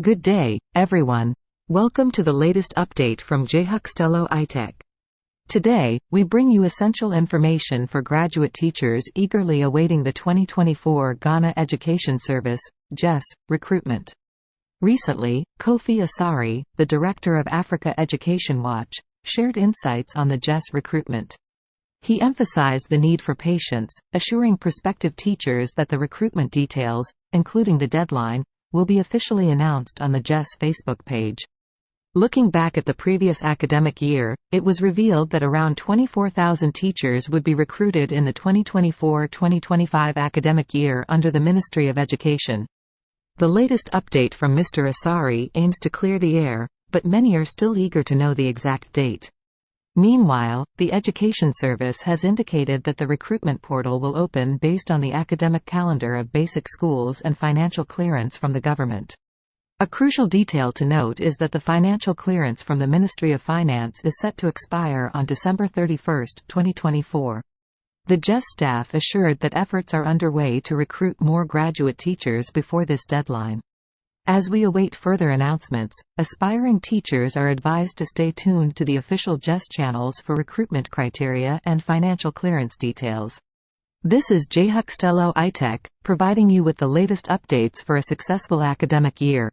Good day, everyone. Welcome to the latest update from GES Recruitment. Today, we bring you essential information for graduate teachers eagerly awaiting the 2024 Ghana Education Service (GES) recruitment. Recently, Kofi Asare, the director of Africa Education Watch, shared insights on the GES recruitment. He emphasized the need for patience, assuring prospective teachers that the recruitment details, including the deadline, will be officially announced on the GES Facebook page. Looking back at the previous academic year, it was revealed that around 24,000 teachers would be recruited in the 2024-2025 academic year under the Ministry of Education. The latest update from Mr. Asare aims to clear the air, but many are still eager to know the exact date. Meanwhile, the Education Service has indicated that the recruitment portal will open based on the academic calendar of basic schools and financial clearance from the government. A crucial detail to note is that the financial clearance from the Ministry of Finance is set to expire on December 31, 2024. The GES staff assured that efforts are underway to recruit more graduate teachers before this deadline. As we await further announcements, aspiring teachers are advised to stay tuned to the official GES channels for recruitment criteria and financial clearance details. This is GES Recruitment, providing you with the latest updates for a successful academic year.